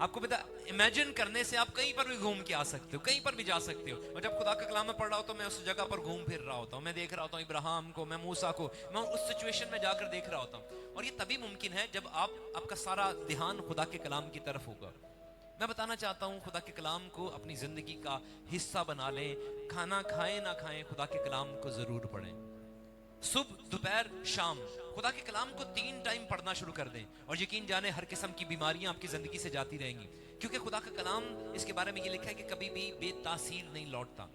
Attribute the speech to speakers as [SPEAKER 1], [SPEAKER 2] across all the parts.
[SPEAKER 1] آپ کو پتا امیجن کرنے سے آپ کہیں پر بھی گھوم کے آ سکتے ہو, کہیں پر بھی جا سکتے ہو. اور جب خدا کا کلام میں پڑھ رہا ہوتا ہوں, میں اس جگہ پر گھوم پھر رہا ہوتا ہوں, میں دیکھ رہا ہوتا ہوں ابراہیم کو, میں موسیٰ کو, میں اس سچویشن میں جا کر دیکھ رہا ہوتا ہوں. اور یہ تبھی ممکن ہے جب آپ کا سارا دھیان خدا کے کلام کی طرف ہوگا. میں بتانا چاہتا ہوں خدا کے کلام کو اپنی زندگی کا حصہ بنا لیں. کھانا کھائیں نہ کھائیں, خدا کے کلام کو ضرور پڑھیں. صبح, دوپہر, شام خدا کے کلام کو 3 ٹائم پڑھنا شروع کر دیں, اور یقین جانیں ہر قسم کی بیماریاں آپ کی زندگی سے جاتی رہیں گی. کیونکہ خدا کا کلام, اس کے بارے میں یہ لکھا ہے کہ کبھی بھی بے تاثیر نہیں لوٹتا.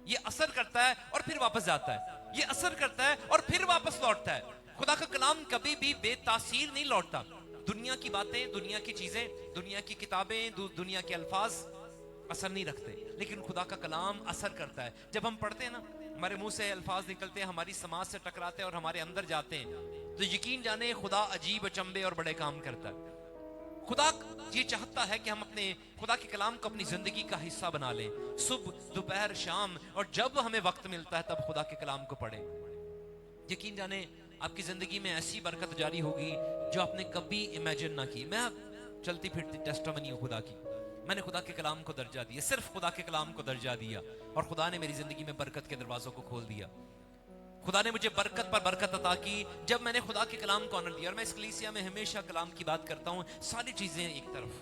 [SPEAKER 1] یہ اثر کرتا ہے اور پھر واپس جاتا ہے, یہ اثر کرتا ہے اور پھر واپس لوٹتا ہے. خدا کا کلام کبھی بھی بے تاثیر نہیں لوٹتا. دنیا کی باتیں, دنیا کی چیزیں, دنیا کی کتابیں, دنیا کے الفاظ اثر نہیں رکھتے, لیکن خدا کا کلام اثر کرتا ہے. جب ہم پڑھتے ہیں نا, ہمارے منہ سے الفاظ نکلتے ہیں, ہماری سماج سے ٹکراتے ہیں اور ہمارے اندر جاتے ہیں, تو یقین جانے خدا عجیب اچنبے اور بڑے کام کرتا ہے. خدا یہ چاہتا ہے کہ ہم اپنے خدا کے کلام کو اپنی زندگی کا حصہ بنا لیں. صبح, دوپہر, شام, اور جب ہمیں وقت ملتا ہے تب خدا کے کلام کو پڑھیں. یقین جانے آپ کی زندگی میں ایسی برکت جاری ہوگی جو آپ نے کبھی امیجن نہ کی. میں چلتی پھرتی ٹیسٹمنی ہوں خدا کی. میں نے خدا کے کلام کو درجہ دیا, صرف خدا کے کلام کو درجہ دیا, اور خدا نے میری زندگی میں برکت کے دروازوں کو کھول دیا. خدا نے مجھے برکت پر برکت عطا کی جب میں نے خدا کے کلام کو آنر دیا. اور میں اس کلیسیا میں ہمیشہ کلام کی بات کرتا ہوں. ساری چیزیں ایک طرف,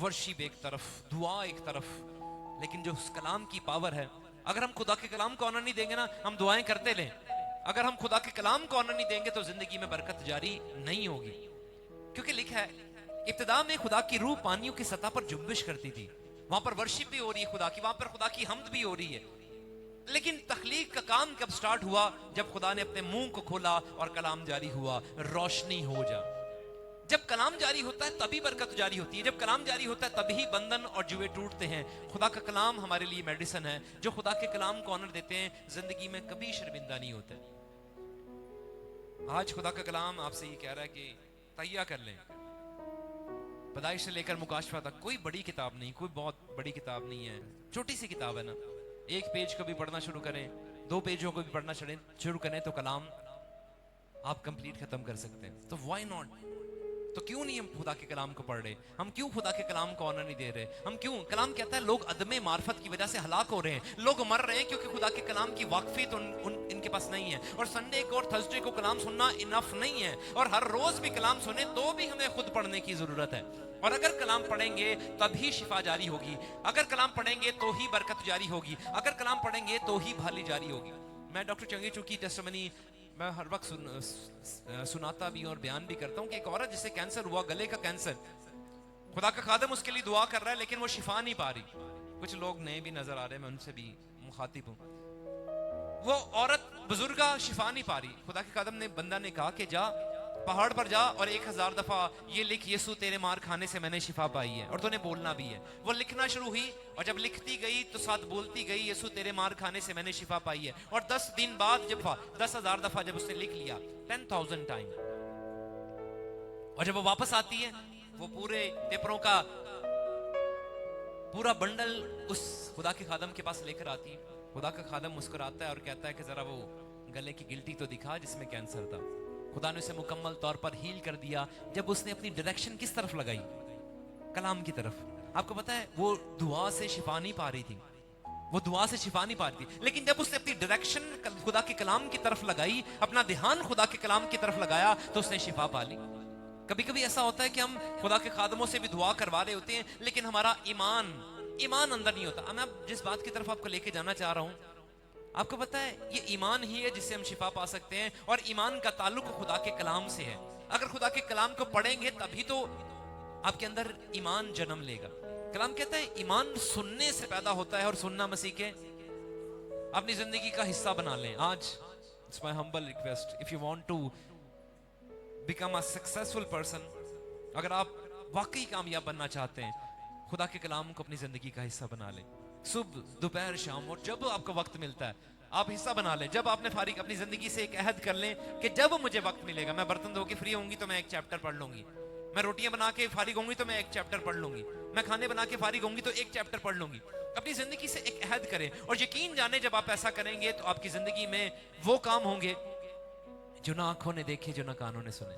[SPEAKER 1] ورشپ ایک طرف, دعا ایک طرف, لیکن جو اس کلام کی پاور ہے, اگر ہم خدا کے کلام کو آنر نہیں دیں گے نا, ہم دعائیں کرتے لیں, اگر ہم خدا کے کلام کو آنر نہیں دیں گے تو زندگی میں برکت جاری نہیں ہوگی. کیونکہ لکھا ہے ابتدا میں خدا کی روح پانیوں کی سطح پر جنبش کرتی تھی. وہاں پر ورشپ بھی ہو رہی ہے خدا کی, وہاں پر خدا کی حمد بھی ہو رہی ہے. لیکن تخلیق کا کام کب سٹارٹ ہوا؟ جب خدا نے اپنے منہ کو کھولا اور کلام جاری ہوا, روشنی ہو جا. جب کلام جاری ہوتا ہے تبھی برکت جاری ہوتی ہے. جب کلام جاری ہوتا ہے تبھی بندھن اور جوئے ٹوٹتے ہیں. خدا کا کلام ہمارے لیے میڈیسن ہے. جو خدا کے کلام کو آنر دیتے ہیں زندگی میں کبھی شرمندہ نہیں ہوتے. آج خدا کا کلام آپ سے یہ کہہ رہا ہے کہ تہیہ کر لیں. پیدائش سے لے کر مکاشفہ تک کوئی بڑی کتاب نہیں, کوئی بہت بڑی کتاب نہیں ہے, چھوٹی سی کتاب ہے نا. 1 پیج کو بھی پڑھنا شروع کریں, 2 پیجوں کو بھی پڑھنا شروع کریں تو کلام آپ کمپلیٹ ختم کر سکتے ہیں. تو وائی ناٹ, تو کیوں نہیں ہم خدا کے کلام کو پڑھ رہے؟ ہم کیوں خدا کے کلام کو آنر نہیں دے رہے؟ ہم کیوں؟ کلام کہتا ہے لوگ عدم معرفت کی وجہ سے ہلاک ہو رہے ہیں, لوگ مر رہے ہیں کیونکہ خدا کے کلام کی واقفیت ان کے پاس نہیں ہے. اور سنڈے کو اور تھرسڈے کو کلام سننا انف نہیں ہے, اور ہر روز بھی کلام سنیں تو بھی ہمیں خود پڑھنے کی ضرورت ہے. اور اگر کلام پڑھیں گے تبھی شفا جاری ہوگی, اگر کلام پڑھیں گے تو ہی برکت جاری ہوگی, اگر کلام پڑھیں گے تو ہی بھالی جاری ہوگی. میں ڈاکٹر چنگی چو کی ٹیسٹمنی میں ہر وقت سناتا بھی ہوں اور بیان بھی کرتا ہوں کہ ایک عورت جسے کینسر ہوا, گلے کا کینسر, خدا کا خادم اس کے لیے دعا کر رہا ہے لیکن وہ شفا نہیں پا رہی. کچھ لوگ نئے بھی نظر آ رہے ہیں, میں ان سے بھی مخاطب ہوں. وہ عورت بزرگہ شفا نہیں پا رہی. خدا کے خادم نے, بندہ نے کہا کہ جا پہاڑ پر جا اور 1000 دفعہ یہ لکھ, یسوع تیرے مار کھانے سے میں نے شفا پائی ہے, اور تو نے بولنا بھی ہے. وہ لکھنا شروع ہوئی, اور جب لکھتی گئی تو ساتھ بولتی گئی, یسوع تیرے مار کھانے سے میں نے شفا پائی ہے. اور 10 دن بعد جب 10,000 دفعہ جب اس نے لکھ لیا, 10,000 ٹائم, اور جب وہ واپس آتی ہے وہ پورے پیپروں کا پورا بنڈل اس خدا کے خادم کے پاس لے کر آتی ہے. خدا کا خادم مسکراتا ہے اور کہتا ہے کہ ذرا وہ گلے کی گلٹی تو دکھا جس میں کینسر تھا. خدا نے اسے مکمل طور پر ہیل کر دیا جب اس نے اپنی ڈائریکشن کس طرف لگائی؟ کلام کی طرف. آپ کو پتا ہے وہ دعا سے شفا نہیں پا رہی تھی, وہ دعا سے شفا نہیں پا رہی تھی, لیکن جب اس نے اپنی ڈائریکشن خدا کے کلام کی طرف لگائی, اپنا دھیان خدا کے کلام کی طرف لگایا, تو اس نے شفا پا لی. کبھی کبھی ایسا ہوتا ہے کہ ہم خدا کے خادموں سے بھی دعا کروا رہے ہوتے ہیں لیکن ہمارا ایمان اندر نہیں ہوتا. میں جس بات کی طرف آپ کو لے کے جانا چاہ رہا ہوں, آپ کو پتا ہے یہ ایمان ہی ہے جس سے ہم شفا پا سکتے ہیں, اور ایمان کا تعلق خدا کے کلام سے ہے. اگر خدا کے کلام کو پڑھیں گے تبھی تو آپ کے اندر ایمان جنم لے گا. کلام کہتا ہے ایمان سننے سے پیدا ہوتا ہے, اور سننا مسیح کے اپنی زندگی کا حصہ بنا لیں. آج it's my humble request, if you want to become a successful person, اگر آپ واقعی کامیاب بننا چاہتے ہیں, خدا کے کلام کو اپنی زندگی کا حصہ بنا لیں. صبح, دوپہر, شام, اور جب آپ کو وقت ملتا ہے آپ حصہ بنا لیں. جب آپ نے فارغ اپنی زندگی سے ایک عہد کر لیں کہ جب مجھے وقت ملے گا, میں برتن دھو کے فری ہوں گی تو میں 1 چیپٹر پڑھ لوں گی, میں روٹیاں بنا کے فارغ ہوں گی تو میں 1 چیپٹر پڑھ لوں گی, میں کھانے بنا کے فارغ ہوں گی تو 1 چیپٹر پڑھ لوں گی. اپنی زندگی سے ایک عہد کریں, اور یقین جانے جب آپ ایسا کریں گے تو آپ کی زندگی میں وہ کام ہوں گے جو نہ آنکھوں نے دیکھے, جو نہ کانوں نے سنے.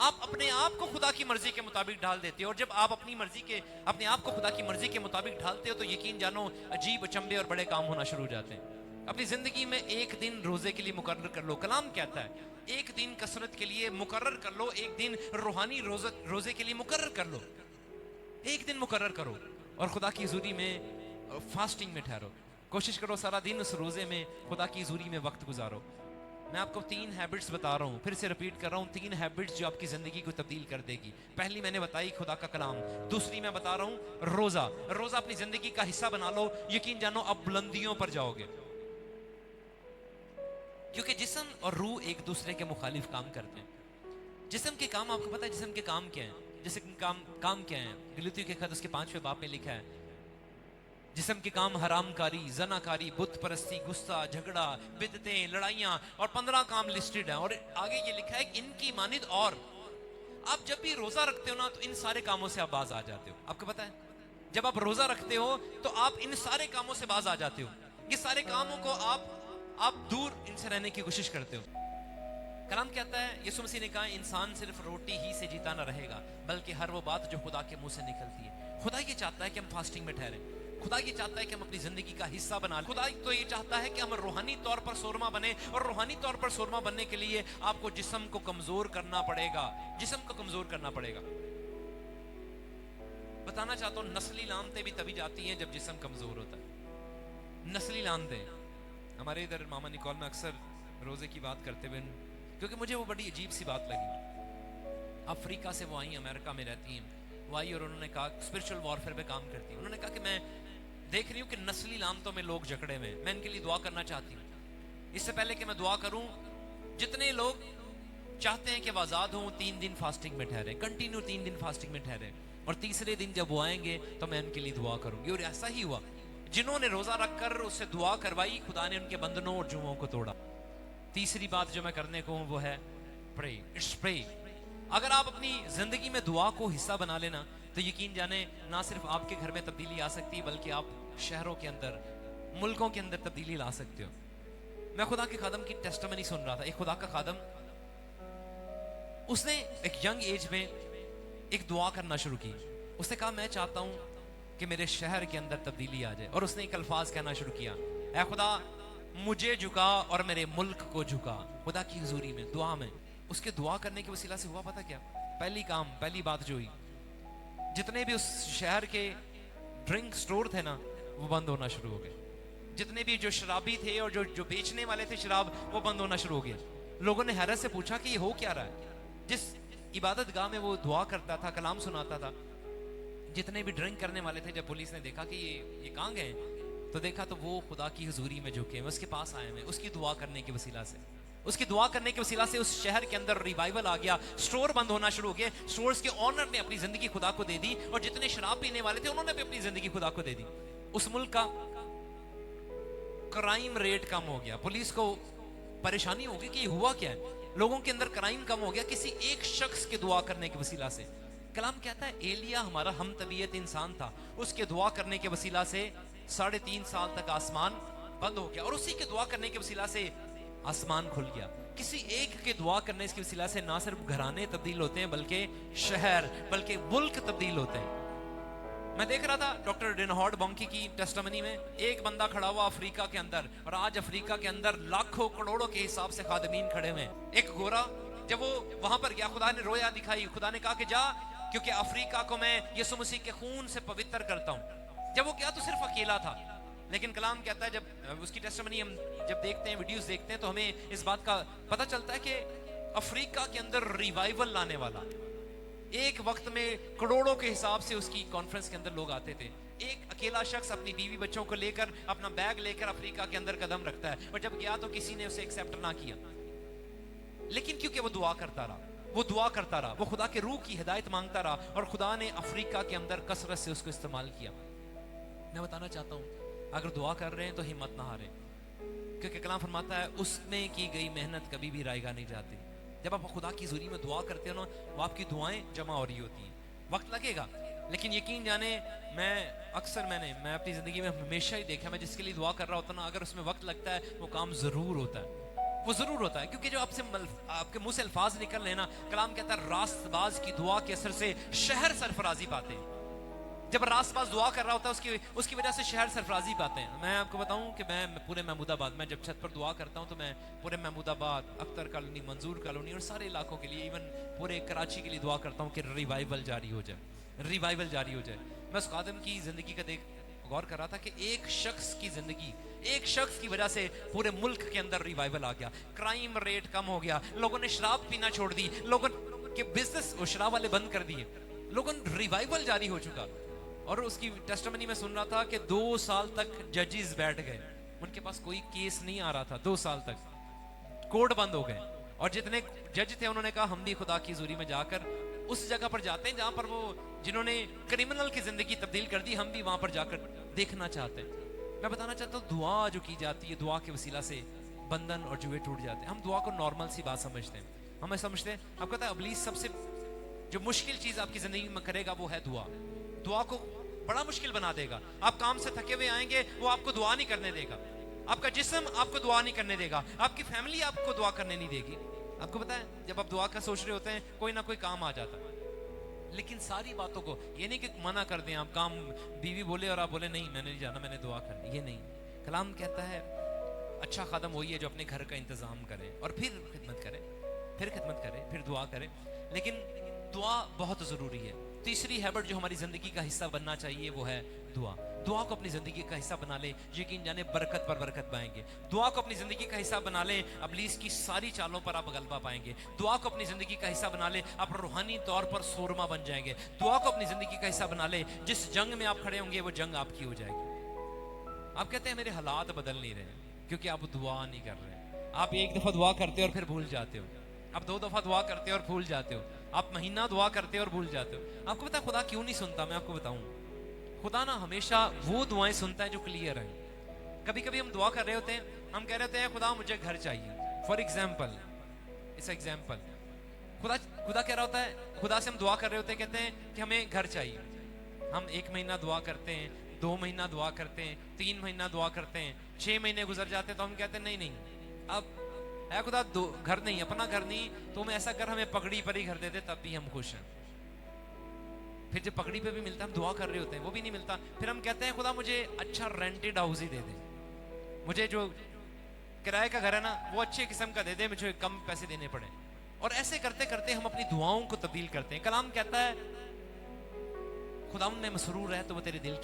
[SPEAKER 1] آپ اپنے آپ کو خدا کی مرضی کے مطابق ڈھال دیتے ہو، اور جب آپ اپنے آپ کو خدا کی مرضی کے مطابق ڈھالتے ہو تو یقین جانو عجیب اچنبے اور بڑے کام ہونا شروع ہو جاتے ہیں۔ اپنی زندگی میں ایک دن روزے کے لیے مقرر کر لو، کلام کہتا ہے ایک دن کثرت کے لیے مقرر کر لو، ایک دن روحانی روزے کے لیے مقرر کر لو، ایک دن مقرر کرو اور خدا کی حضوری میں فاسٹنگ میں ٹھہرو۔ کوشش کرو سارا دن اس روزے میں خدا کی حضوری میں وقت گزارو۔ میں آپ کو 3 ہیبٹس بتا رہا ہوں، پھر سے ریپیٹ کر رہا ہوں، 3 ہیبٹس جو آپ کی زندگی کو تبدیل کر دے گی۔ پہلی میں نے بتائی خدا کا کلام، دوسری میں بتا رہا ہوں روزہ۔ روزہ اپنی زندگی کا حصہ بنا لو، یقین جانو اب بلندیوں پر جاؤ گے، کیونکہ جسم اور روح ایک دوسرے کے مخالف کام کرتے ہیں۔ جسم کے کام آپ کو پتا ہے جسم کے کام کیا ہیں؟ جسم کے کام کیا ہیں؟ گلاطیوں کے خط اس کے 5ویں باب میں لکھا ہے جسم کے کام حرام کاری، زنا کاری، بت پرستی، غصہ، جھگڑا، بدعتیں، لڑائیاں، اور 15 کام لسٹڈ ہیں، اور آگے یہ لکھا ہے کہ ان کی مانند اور آپ جب بھی روزہ رکھتے ہو نا تو ان سارے کاموں سے آپ باز آ جاتے ہو۔ آپ کو پتا ہے جب آپ روزہ رکھتے ہو تو آپ ان سارے کاموں سے باز آ جاتے ہو، یہ سارے کاموں کو آپ دور ان سے رہنے کی کوشش کرتے ہو۔ کلام کہتا ہے یسوع مسیح نے کہا انسان صرف روٹی ہی سے جیتا نہ رہے گا بلکہ ہر وہ بات جو خدا کے منہ سے نکلتی ہے۔ خدا یہ چاہتا ہے کہ ہم فاسٹنگ میں ٹھہریں، خدا یہ چاہتا ہے کہ ہم اپنی زندگی کا حصہ بنا لیں، خدا تو یہ چاہتا ہے کہ ہم روحانی طور پر سورما بنیں، اور روحانی طور پر سورما بننے کے لیے آپ کو جسم کو کمزور کرنا پڑے گا، جسم کو کمزور کرنا پڑے گا۔ بتانا چاہتا ہوں نسلی لانتیں بھی تبھی جاتی ہیں جب جسم کمزور ہوتا ہے۔ نسلی لانتیں ہمارے ادھر ماما نکول میں اکثر روزے کی بات کرتے ہوئے، کیونکہ مجھے وہ بڑی عجیب سی بات لگی، افریقہ سے وہ آئی، امریکہ میں رہتی ہیں، وہ آئی اور انہوں نے کہا اسپرچل وارفیئر پہ کام کرتی ہیں، انہوں نے کہا کہ میں دیکھ رہی ہوں کہ نسلی لانتوں میں لوگ جکڑے ہوئے، میں ان کے لیے دعا کرنا چاہتی ہوں۔ اس سے پہلے کہ میں دعا کروں، جتنے لوگ چاہتے ہیں کہ وہ آزاد ہوں 3 دن فاسٹنگ میں ٹھہرے، کنٹینیو 3 دن فاسٹنگ میں ٹھہرے، اور تیسرے دن جب وہ آئیں گے تو میں ان کے لیے دعا کروں گی۔ اور ایسا ہی ہوا، جنہوں نے روزہ رکھ کر اس سے دعا کروائی خدا نے ان کے بندنوں اور جوؤں کو توڑا۔ تیسری بات جو میں کرنے کو ہوں وہ ہے پرے، اٹس پرے۔ اگر آپ اپنی زندگی میں دعا کو حصہ بنا لینا تو یقین جانے نہ صرف آپ کے گھر میں تبدیلی آ سکتی بلکہ آپ شہروں کے اندر، ملکوں کے اندر تبدیلی لا سکتے ہو۔ میں خدا کے خادم کی ٹیسٹمنی سن رہا تھا، ایک خدا کا خادم، اس نے ایک ینگ ایج میں ایک دعا کرنا شروع کی۔ اس نے کہا میں چاہتا ہوں کہ میرے شہر کے اندر تبدیلی آ جائے، اور اس نے ایک الفاظ کہنا شروع کیا، اے خدا مجھے جھکا اور میرے ملک کو جھکا۔ خدا کی حضوری میں، دعا میں، اس کے دعا کرنے کے وسیلہ سے ہوا پتہ کیا؟ پہلی بات جو ہوئی، جتنے بھی اس شہر کے ڈرنک سٹور تھے نا وہ بند ہونا شروع ہو گئے، جتنے بھی جو شرابی تھے اور جو بیچنے والے تھے شراب وہ بند ہونا شروع ہو گیا۔ لوگوں نے حیرت سے پوچھا کہ یہ ہو کیا رہا ہے؟ جس عبادت گاہ میں وہ دعا کرتا تھا، کلام سناتا تھا، جتنے بھی ڈرنک کرنے والے تھے، جب پولیس نے دیکھا کہ یہ کہاں گئے تو دیکھا تو وہ خدا کی حضوری میں جھکے ہیں، اس کے پاس آئے ہیں، اس کی دعا کرنے کے وسیلہ سے، اس کی دعا کرنے کے وسیلہ سے اس شہر کے اندر ریوائول آ گیا، سٹور بند ہونا شروع ہو گئے، سٹورز کے اونر نے اپنی زندگی خدا کو دے دی، اور جتنے شراب پینے والے تھے انہوں نے بھی اپنی زندگی خدا کو دے دی۔ اس ملک کا کرائم ریٹ کم ہو گیا، پولیس کو پریشانی ہوگی کہ یہ ہوا کیا ہے، لوگوں کے اندر کرائم کم ہو گیا کسی ایک شخص کے دعا کرنے کے وسیلہ سے۔ کلام کہتا ہے ایلیا ہمارا ہم طبیعت انسان تھا، اس کے دعا کرنے کے وسیلہ سے 3.5 سال تک آسمان بند ہو گیا، اور اسی کے دعا کرنے کے وسیلہ سے آسمان کھل گیا۔ کسی ایک کے دعا کرنے کے وسیلہ سے نہ صرف گھرانے تبدیل ہوتے ہیں بلکہ شہر، بلکہ ملک تبدیل ہوتے ہیں۔ میں دیکھ رہا تھا ڈاکٹر رینہارڈ بونکی کی ٹیسٹمنی میں، ایک بندہ کھڑا ہوا افریقہ کے اندر، اور آج افریقہ کے اندر لاکھوں کروڑوں کے حساب سے خادمین کھڑے ہوئے ہیں۔ ایک گورا جب وہ وہاں پر گیا، خدا نے رویا دکھائی، خدا نے کہا کہ جا، کیونکہ افریقہ کو میں یسوع مسیح کے خون سے پوتر کرتا ہوں۔ جب وہ گیا تو صرف اکیلا تھا، لیکن کلام کہتا ہے جب اس کی ٹیسٹمنی ہم جب دیکھتے ہیں، ویڈیوز دیکھتے ہیں، تو ہمیں اس بات کا پتہ چلتا ہے کہ افریقہ کے اندر ریوائول لانے والا، ایک وقت میں کروڑوں کے حساب سے اس کی کانفرنس کے اندر لوگ آتے تھے، ایک اکیلا شخص اپنی بیوی بچوں کو لے کر، اپنا بیگ لے کر افریقہ کے اندر قدم رکھتا ہے، اور جب گیا تو کسی نے اسے ایکسیپٹ نہ کیا، لیکن کیونکہ وہ دعا کرتا رہا، وہ خدا کے روح کی ہدایت مانگتا رہا، اور خدا نے افریقہ کے اندر کثرت سے اس کو استعمال کیا۔ میں بتانا چاہتا ہوں اگر دعا کر رہے ہیں تو ہمت نہ ہاریں، کیونکہ کلام فرماتا ہے اس میں کی گئی محنت کبھی بھی رائے گاہ نہیں جاتی۔ جب آپ خدا کی حضوری میں دعا کرتے ہو نا، وہ آپ کی دعائیں جمع ہو رہی ہوتی ہیں، وقت لگے گا، لیکن یقین جانے میں اپنی زندگی میں ہمیشہ ہی دیکھا، میں جس کے لیے دعا کر رہا ہوتا نا، اگر اس میں وقت لگتا ہے وہ کام ضرور ہوتا ہے۔ وہ ضرور ہوتا ہے، کیونکہ جو آپ کے منہ سے الفاظ نکل رہے ہیں نا، کلام کہتا ہے راست باز کی دعا کے اثر سے شہر سرفرازی پاتے ہیں. جب راست باز دعا کر رہا ہوتا ہے اس کی وجہ سے شہر سرفرازی پاتے ہیں. میں آپ کو بتاؤں کہ میں پورے محمود آباد میں جب چھت پر دعا کرتا ہوں تو میں پورے محمود آباد، اختر کالونی، منظور کالونی اور سارے علاقوں کے لیے، ایون پورے کراچی کے لیے دعا کرتا ہوں کہ ریوائیول جاری ہو جائے، ریوائیول جاری ہو جائے. میں اس خادم کی زندگی کا غور کر رہا تھا کہ ایک شخص کی زندگی، ایک شخص کی وجہ سے پورے ملک کے اندر ریوائیول آ گیا. کرائم ریٹ کم ہو گیا، لوگوں نے شراب پینا چھوڑ دی، لوگوں کے بزنس وہ شراب والے بند کر دیے، لوگوں ریوائیول جاری ہو چکا. اور اس کی ٹیسٹمنی میں سن رہا تھا کہ 2 سال تک ججز بیٹھ گئے، ان کے پاس کوئی کیس نہیں آ رہا تھا. 2 سال تک کورٹ بند ہو گئے. اور جتنے جج تھے انہوں نے کہا ہم بھی خدا کی حضوری میں جا کر اس جگہ پر جاتے ہیں جہاں پر وہ جنہوں نے کرمنل کی زندگی تبدیل کر دی، ہم بھی وہاں پر جا کر دیکھنا چاہتے ہیں. میں بتانا چاہتا ہوں دعا جو کی جاتی ہے، دعا کے وسیلہ سے بندھن اور جوئے ٹوٹ جاتے ہیں. ہم دعا کو نارمل سی بات سمجھتے ہیں، ہمیں سمجھتے ہیں. آپ کو پتہ ہے ابلیس سب سے جو مشکل چیز آپ کی زندگی میں کرے گا وہ ہے دعا. دعا کو بڑا مشکل بنا دے گا. آپ کام سے تھکے ہوئے آئیں گے، وہ آپ کو دعا نہیں کرنے دے گا. آپ کا جسم آپ کو دعا نہیں کرنے دے گا. آپ کی فیملی آپ کو دعا کرنے نہیں دے گی. آپ کو پتا ہے جب آپ دعا کا سوچ رہے ہوتے ہیں کوئی نہ کوئی کام آ جاتا ہے. لیکن ساری باتوں کو یہ نہیں کہ منع کر دیں آپ، کام بیوی بولے اور آپ بولے نہیں میں نے نہیں جانا، میں نے دعا کرنی، یہ نہیں. کلام کہتا ہے اچھا خادم وہی ہے جو اپنے گھر کا انتظام کرے اور پھر خدمت کرے، پھر دعا کرے. لیکن دعا بہت ضروری ہے. تیسری ہیبٹ جو ہماری زندگی کا حصہ بننا چاہیے وہ ہے دعا. دعا کو اپنی زندگی کا حصہ بنا لے، یقین جانے برکت پر برکت پائیں گے. دعا کو اپنی زندگی کا حصہ بنا لے، ابلیس کی ساری چالوں پر آپ غلبہ پائیں گے. دعا کو اپنی زندگی کا حصہ بنا لے، آپ روحانی طور پر سورما بن جائیں گے. دعا کو اپنی زندگی کا حصہ بنا لے، جس جنگ میں آپ کھڑے ہوں گے وہ جنگ آپ کی ہو جائے گی. آپ کہتے ہیں میرے حالات بدل نہیں رہے کیونکہ آپ دعا نہیں کر رہے. آپ ایک دفعہ دعا کرتے ہو اور پھر بھول جاتے ہو. آپ 2 دفعہ دعا کرتے ہو اور بھول جاتے ہو. آپ مہینہ دعا کرتے ہو اور بھول جاتے ہو. آپ کو پتا ہے خدا کیوں نہیں سنتا؟ میں آپ کو بتاؤں. خدا نا ہمیشہ وہ دعائیں سنتا ہے جو کلیئر ہیں. کبھی کبھی ہم دعا کر رہے ہوتے ہیں، ہم کہہ رہے ہوتے ہیں خدا مجھے گھر چاہیے. فار ایگزامپل، خدا کہہ رہا ہوتا ہے، خدا سے ہم دعا کر رہے ہوتے ہیں، کہتے ہیں کہ ہمیں گھر چاہیے. ہم 1 مہینہ دعا کرتے ہیں، 2 مہینہ دعا کرتے ہیں، 3 مہینہ دعا کرتے ہیں، 6 مہینے گزر جاتے ہیں تو ہم کہتے ہیں نہیں اب اے خدا گھر نہیں، اپنا گھر نہیں، تو ہم ایسا کر ہمیں پگڑی پر ہی گھر دے دے تب بھی ہم خوش ہیں. پھر جب پگڑی پہ بھی ملتا ہے ہم دعا کر رہے ہوتے ہیں وہ بھی نہیں ملتا، پھر ہم کہتے ہیں خدا مجھے اچھا رینٹڈ ہاؤس ہی دے دے، مجھے جو کرائے کا گھر ہے نا وہ اچھے قسم کا دے دے، مجھے کم پیسے دینے پڑے. اور ایسے کرتے کرتے ہم اپنی دعاؤں کو تبدیل کرتے ہیں. کلام کہتا ہے خداوند میں مسرور ہے تو وہ تیرے دل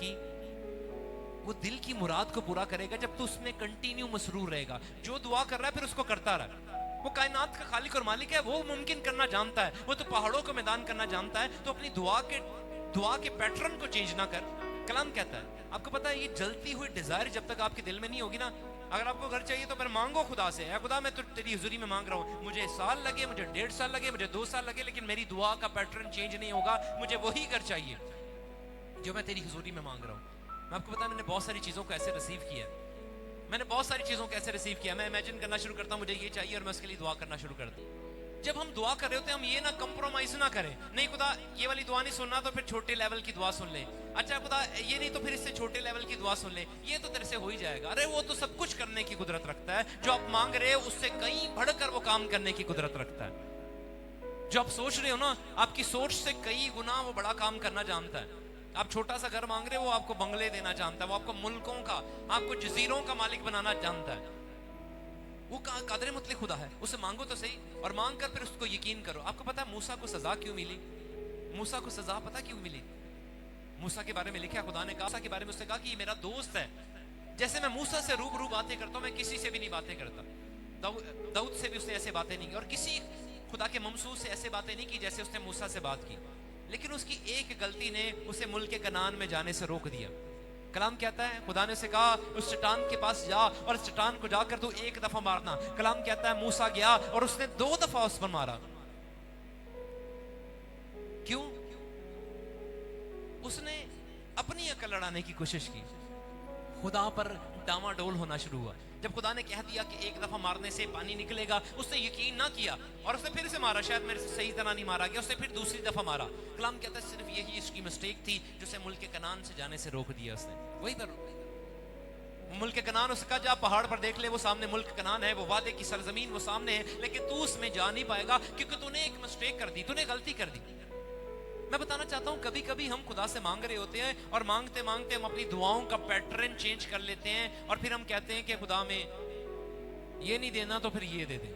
[SPEAKER 1] کی مراد کو پورا کرے گا جب تو اس میں کنٹینیو مسرور رہے گا. جو دعا کر رہا ہے پھر اس کو کرتا رہا. وہ کائنات کا خالق اور مالک ہے، وہ ممکن کرنا جانتا ہے، وہ تو پہاڑوں کو میدان کرنا جانتا ہے. تو اپنی دعا کے پیٹرن کو چینج نہ کر. کلام کہتا ہے آپ کو پتا ہے یہ جلتی ہوئی ڈیزائر جب تک آپ کے دل میں نہیں ہوگی نا، اگر آپ کو گھر چاہیے تو پھر مانگو خدا سے، اے خدا میں تو تیری حضوری میں مانگ رہا ہوں، مجھے سال لگے، مجھے 1.5 سال لگے، مجھے 2 سال لگے، لیکن میری دعا کا پیٹرن چینج نہیں ہوگا. مجھے وہی گھر چاہیے جو میں تیری حضوری میں مانگ رہا ہوں. میں آپ کو پتا ہے میں نے بہت ساری چیزوں کو ایسے ریسیو کیا ہے، میں امیجن کرنا شروع کرتا ہوں مجھے یہ چاہیے اور میں اس کے لیے دعا کرنا شروع کرتا ہوں. جب ہم دعا کر رہے ہوتے ہیں ہم یہ نہ کمپرومائز نہ کریں، نہیں خدا یہ والی دعا نہیں سننا تو پھر چھوٹے لیول کی دعا سن لیں. اچھا خدا یہ نہیں تو پھر اس سے چھوٹے لیول کی دعا سن لیں، یہ تو تیرے سے ہو ہی جائے گا. ارے وہ تو سب کچھ کرنے کی قدرت رکھتا ہے. جو آپ مانگ رہے ہیں اس سے کہیں بڑھ کر وہ کام کرنے کی قدرت رکھتا ہے. جو آپ سوچ رہے ہو نا آپ کی سوچ سے کئی گنا وہ بڑا کام کرنا جانتا ہے. آپ چھوٹا سا گھر مانگ رہے ہو وہ آپ کو بنگلے دینا جانتا ہے، وہ آپ کو ملکوں کا، آپ کو جزیروں کا مالک بنانا جانتا ہے. وہ قادر مطلق خدا ہے، اسے مانگو تو صحیح اور مانگ کر پھر اس کو یقین کرو. آپ کو پتا ہے موسیٰ کو سزا کیوں ملی؟ موسیٰ کو سزا پتا کیوں ملی؟ موسیٰ کے بارے میں لکھا خدا نے کہا کے بارے میں اس نے کہا کہ یہ میرا دوست ہے. جیسے میں موسیٰ سے روبرو باتیں کرتا ہوں میں کسی سے بھی نہیں باتیں کرتا. داؤد سے بھی اس نے ایسے باتیں نہیں کی اور کسی خدا کے ممسوس سے ایسے باتیں نہیں کی جیسے اس نے موسیٰ سے بات کی. لیکن اس کی ایک غلطی نے اسے ملک کنعان میں جانے سے روک دیا. کلام کہتا ہے خدا نے اسے کہا اس چٹان کے پاس جا اور اس چٹان کو جا کر تو 1 دفعہ مارنا. کلام کہتا ہے موسیٰ گیا اور اس نے 2 دفعہ اس پر مارا. کیوں؟ اس نے اپنی عقل لڑانے کی کوشش کی، خدا پر ڈاما ڈول ہونا شروع ہوا. جب خدا نے کہہ دیا کہ 1 دفعہ مارنے سے پانی نکلے گا اس نے یقین نہ کیا اور اس نے پھر سے مارا. شاید میرے سے صحیح طرح نہیں مارا گیا، اس نے پھر دوسری دفعہ مارا. کلام کہتا ہے صرف یہی اس کی مسٹیک تھی جو اسے ملک کنعان سے جانے سے روک دیا. اس نے وہی پر ملک کنعان، اس کا جا پہاڑ پر دیکھ لے، وہ سامنے ملک کنعان ہے، وہ وعدے کی سرزمین وہ سامنے ہے، لیکن تو اس میں جا نہیں پائے گا کیونکہ تو نے ایک مسٹیک کر دی، تو نے غلطی کر دی۔ میں بتانا چاہتا ہوں کبھی کبھی ہم خدا سے مانگ رہے ہوتے ہیں اور مانگتے مانگتے ہم اپنی دعاؤں کا پیٹرن چینج کر لیتے ہیں، اور پھر ہم کہتے ہیں کہ خدا میں یہ نہیں دینا تو پھر یہ دے دیں۔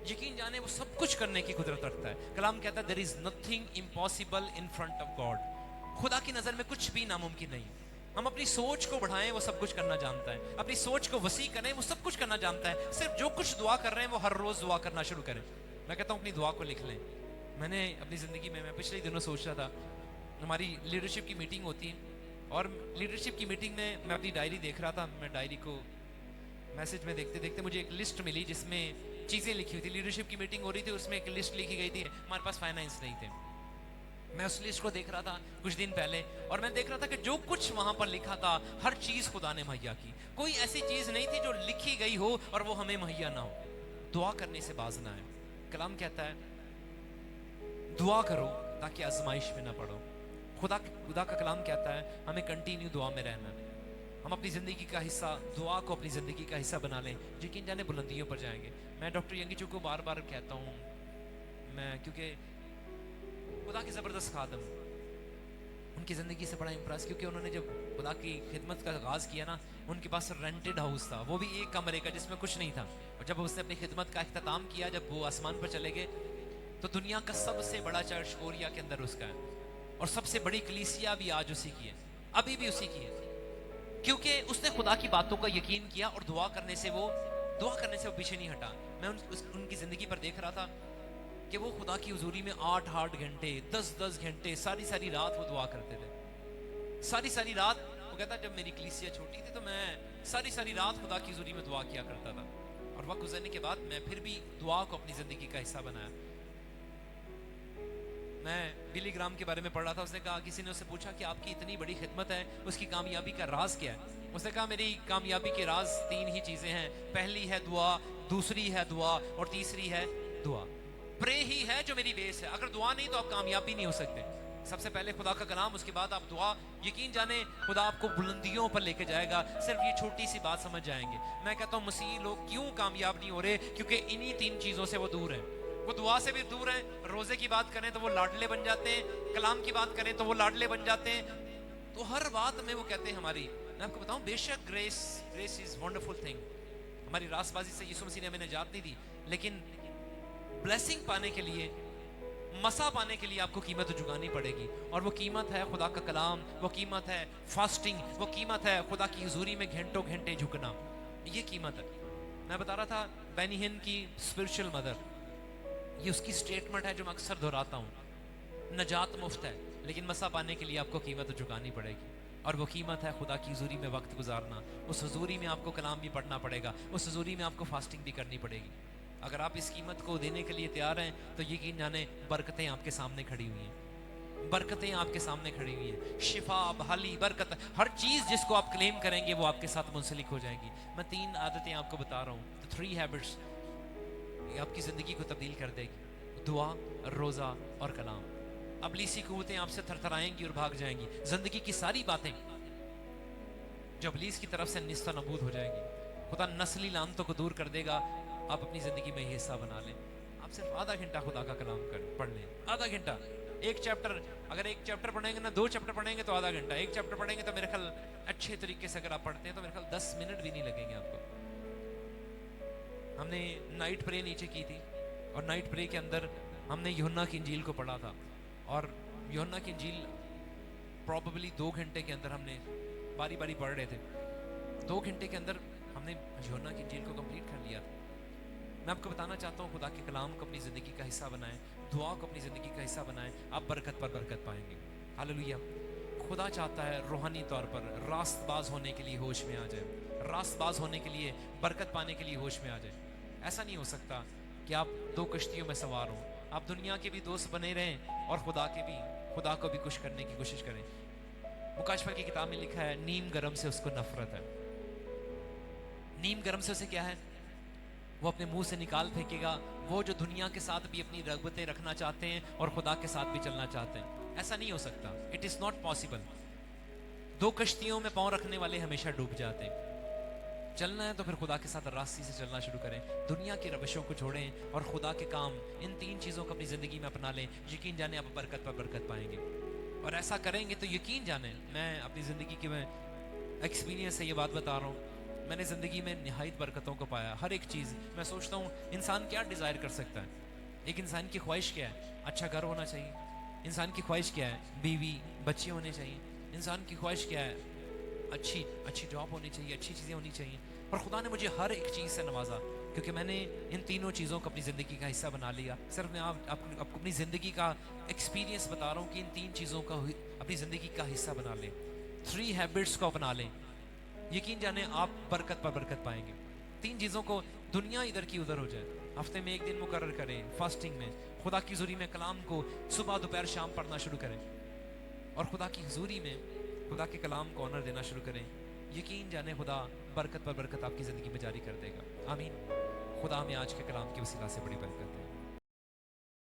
[SPEAKER 1] یقین جانے وہ سب کچھ کرنے کی قدرت رکھتا ہے۔ کلام کہتا ہے there is nothing impossible in front of God۔ خدا کی نظر میں کچھ بھی ناممکن نہیں۔ ہم اپنی سوچ کو بڑھائیں، وہ سب کچھ کرنا جانتا ہے۔ اپنی سوچ کو وسیع کریں، وہ سب کچھ کرنا جانتا ہے۔ صرف جو کچھ دعا کر رہے ہیں وہ ہر روز دعا کرنا شروع کریں۔ میں کہتا ہوں اپنی دعا کو لکھ لیں۔ میں نے اپنی زندگی میں پچھلے دنوں سوچ رہا تھا، ہماری لیڈرشپ کی میٹنگ ہوتی ہے، اور لیڈرشپ کی میٹنگ میں میں اپنی ڈائری دیکھ رہا تھا۔ میں ڈائری کو میسج میں دیکھتے دیکھتے مجھے ایک لسٹ ملی جس میں چیزیں لکھی ہوئی تھی۔ لیڈرشپ کی میٹنگ ہو رہی تھی، اس میں ایک لسٹ لکھی گئی تھی، ہمارے پاس فائنانس نہیں تھے۔ میں اس لسٹ کو دیکھ رہا تھا کچھ دن پہلے، اور میں دیکھ رہا تھا کہ جو کچھ وہاں پر لکھا تھا ہر چیز خدا نے مہیا کی۔ کوئی ایسی چیز نہیں تھی جو لکھی گئی ہو اور وہ ہمیں مہیا نہ ہو۔ دعا کرنے سے باز نہ آئے۔ کلام کہتا ہے دعا کرو تاکہ آزمائش میں نہ پڑو۔ خدا کا کلام کہتا ہے ہمیں کنٹینیو دعا میں رہنا ہے۔ ہم اپنی زندگی کا حصہ، دعا کو اپنی زندگی کا حصہ بنا لیں، یقین جانے بلندیوں پر جائیں گے۔ میں ڈاکٹر ینگی کو بار بار کہتا ہوں، میں کیونکہ خدا کے زبردست خادم، ان کی زندگی سے بڑا امپریس، کیونکہ انہوں نے جب خدا کی خدمت کا آغاز کیا نا، ان کے پاس رینٹڈ ہاؤس تھا، وہ بھی ایک کمرے کا جس میں کچھ نہیں تھا، اور جب اس نے اپنی خدمت کا اختتام کیا، جب وہ آسمان پر چلے گئے، تو دنیا کا سب سے بڑا چرچ کوریا کے اندر اس کا ہے، اور سب سے بڑی کلیسیا بھی آج اسی کی ہے، ابھی بھی اسی کی ہے، کیونکہ اس نے خدا کی باتوں کا یقین کیا اور دعا کرنے سے وہ پیچھے نہیں ہٹا۔ میں ان کی زندگی پر دیکھ رہا تھا کہ وہ خدا کی حضوری میں 8 گھنٹے 10 گھنٹے ساری رات وہ دعا کرتے تھے۔ ساری رات وہ کہتا جب میری کلیسیا چھوٹی تھی تو میں ساری رات خدا کی حضوری میں دعا کیا کرتا تھا، اور وقت گزرنے کے بعد میں پھر بھی دعا کو اپنی زندگی کا حصہ بنایا۔ میں بلی گرام کے بارے میں پڑھ رہا تھا، اس نے کہا، کسی نے اس سے پوچھا کہ آپ کی اتنی بڑی خدمت ہے، اس کی کامیابی کا راز کیا ہے؟ اس نے کہا میری کامیابی کے راز 3 ہی چیزیں ہیں، پہلی ہے دعا، دوسری ہے دعا، اور تیسری ہے دعا۔ پرے ہی ہے جو میری بیس ہے، اگر دعا نہیں تو آپ کامیابی نہیں ہو سکتے۔ سب سے پہلے خدا کا کلام، اس کے بعد آپ دعا۔ یقین جانے خدا آپ کو بلندیوں پر لے کے جائے گا، صرف یہ چھوٹی سی بات سمجھ جائیں گے۔ میں کہتا ہوں مسیحی لوگ کیوں کامیاب نہیں ہو رہے؟ کیونکہ انہی 3 چیزوں سے وہ دور ہیں۔ وہ دعا سے بھی دور ہیں، روزے کی بات کریں تو وہ لاڈلے بن جاتے ہیں، کلام کی بات کریں تو وہ لاڈلے بن جاتے ہیں، تو ہر بات میں وہ کہتے ہیں ہماری، میں آپ کو بتاؤں بے شک گریس از ونڈرفل تھنگ، ہماری راست بازی سے یسوع مسیح نے ہمیں نجات نہیں دی، لیکن بلیسنگ پانے کے لیے، مسا پانے کے لیے آپ کو قیمت چکانی پڑے گی، اور وہ قیمت ہے خدا کا کلام، وہ قیمت ہے فاسٹنگ، وہ قیمت ہے خدا کی حضوری میں گھنٹوں گھنٹے جھکنا، یہ قیمت ہے۔ میں بتا رہا تھا بینی ہن کی اسپرچل مدر، یہ اس کی سٹیٹمنٹ ہے جو میں اکثر دہراتا ہوں، نجات مفت ہے لیکن مسا پانے کے لیے آپ کو قیمت چکانی پڑے گی، اور وہ قیمت ہے خدا کی حضوری میں وقت گزارنا۔ اس حضوری میں آپ کو کلام بھی پڑھنا پڑے گا، اس حضوری میں آپ کو فاسٹنگ بھی کرنی پڑے گی۔ اگر آپ اس قیمت کو دینے کے لیے تیار ہیں تو یقین جانے برکتیں آپ کے سامنے کھڑی ہوئی ہیں، برکتیں آپ کے سامنے کھڑی ہوئی ہیں، شفا، بحالی، برکت، ہر چیز جس کو آپ کلیم کریں گے وہ آپ کے ساتھ منسلک ہو جائیں گی۔ میں 3 عادتیں آپ کو بتا رہا ہوں، 3 ہیبٹس، یہ آپ کی زندگی کو تبدیل کر دے گی، دعا، روزہ اور کلام۔ ابلیسی قوتیں آپ سے تھر تھرائیں گی اور بھاگ جائیں گی، زندگی کی ساری باتیں جو ابلیس کی طرف سے نیست و نابود ہو جائیں گی، خدا نسلی لعنتوں کو دور کر دے گا۔ آپ اپنی زندگی میں یہ حصہ بنا لیں، آپ صرف آدھا گھنٹہ خدا کا کلام پڑھ لیں، آدھا گھنٹہ، ایک چیپٹر، اگر ایک چیپٹر پڑھیں گے نا، 2 چیپٹر پڑھیں گے تو آدھا گھنٹہ، ایک چیپٹر پڑھیں گے تو میرے خیال اچھے طریقے سے اگر آپ پڑھتے ہیں تو میرے خیال 10 منٹ بھی نہیں لگیں گے آپ کو۔ ہم نے نائٹ پرے نیچے کی تھی، اور نائٹ پرے کے اندر ہم نے یوحنا کی انجیل کو پڑھا تھا، اور یوحنا کی انجیل پروبیبلی 2 گھنٹے کے اندر ہم نے باری باری پڑھ رہے تھے، 2 گھنٹے کے اندر ہم نے یوحنا کی انجیل کو کمپلیٹ کر لیا تھا۔ میں آپ کو بتانا چاہتا ہوں خدا کے کلام کو اپنی زندگی کا حصہ بنائیں، دعا کو اپنی زندگی کا حصہ بنائیں، آپ برکت پر برکت پائیں گے۔ ہاللویہ۔ خدا چاہتا ہے روحانی طور پر راست باز ہونے کے لیے ہوش میں آ جائے، راست باز ہونے کے لیے، برکت پانے کے لیے ہوش میں آ جائے۔ ایسا نہیں ہو سکتا کہ آپ 2 کشتیوں میں سوار ہوں، آپ دنیا کے بھی دوست بنے رہیں اور خدا کو بھی خوش کرنے کی کوشش کریں۔ مکاشفہ کی کتاب میں لکھا ہے نیم گرم سے اس کو نفرت ہے۔ نیم گرم سے اسے کیا ہے؟ وہ اپنے منہ سے نکال پھینکے گا، وہ جو دنیا کے ساتھ بھی اپنی رغبتیں رکھنا چاہتے ہیں اور خدا کے ساتھ بھی چلنا چاہتے ہیں۔ ایسا نہیں ہو سکتا، اٹ از ناٹ پاسبل۔ 2 کشتیوں میں پاؤں رکھنے والے ہمیشہ ڈوب جاتے ہیں۔ چلنا ہے تو پھر خدا کے ساتھ راستے سے چلنا شروع کریں, دنیا کی روشوں کو چھوڑیں اور خدا کے کام, ان 3 چیزوں کو اپنی زندگی میں اپنا لیں. یقین جانیں آپ برکت پر برکت پائیں گے, اور ایسا کریں گے تو یقین جانیں, میں اپنی زندگی کے میں ایکسپیرینس سے یہ بات بتا رہا ہوں, میں نے زندگی میں نہایت برکتوں کو پایا. ہر ایک چیز میں سوچتا ہوں انسان کیا ڈیزائر کر سکتا ہے. ایک انسان کی خواہش کیا ہے, اچھا گھر ہونا چاہیے. انسان کی خواہش کیا ہے, بیوی بچے ہونے چاہیے. انسان کی خواہش کیا ہے, اچھی جاب ہونی چاہیے, اچھی چیزیں ہونی چاہیے. اور خدا نے مجھے ہر ایک چیز سے نوازا, کیونکہ میں نے ان تینوں چیزوں کو اپنی زندگی کا حصہ بنا لیا. صرف میں آپ کو اپنی زندگی کا ایکسپیرینس بتا رہا ہوں کہ ان 3 چیزوں کا اپنی زندگی کا حصہ بنا لیں. 3 ہیبٹس کو اپنا لیں, یقین جانیں آپ برکت پر برکت پائیں گے. 3 چیزوں کو, دنیا ادھر کی ادھر ہو جائے, ہفتے میں 1 دن مقرر کریں فاسٹنگ میں, خدا کی حضوری میں کلام کو صبح دوپہر شام پڑھنا شروع کریں, اور خدا کی حضوری میں خدا کے کلام کو آنر دینا شروع کریں. یقین جانیں خدا برکت پر برکت آپ کی زندگی میں جاری کر دے گا. آمین. خدا ہمیں آج کے کلام کے وسیلہ سے بڑی برکت دے.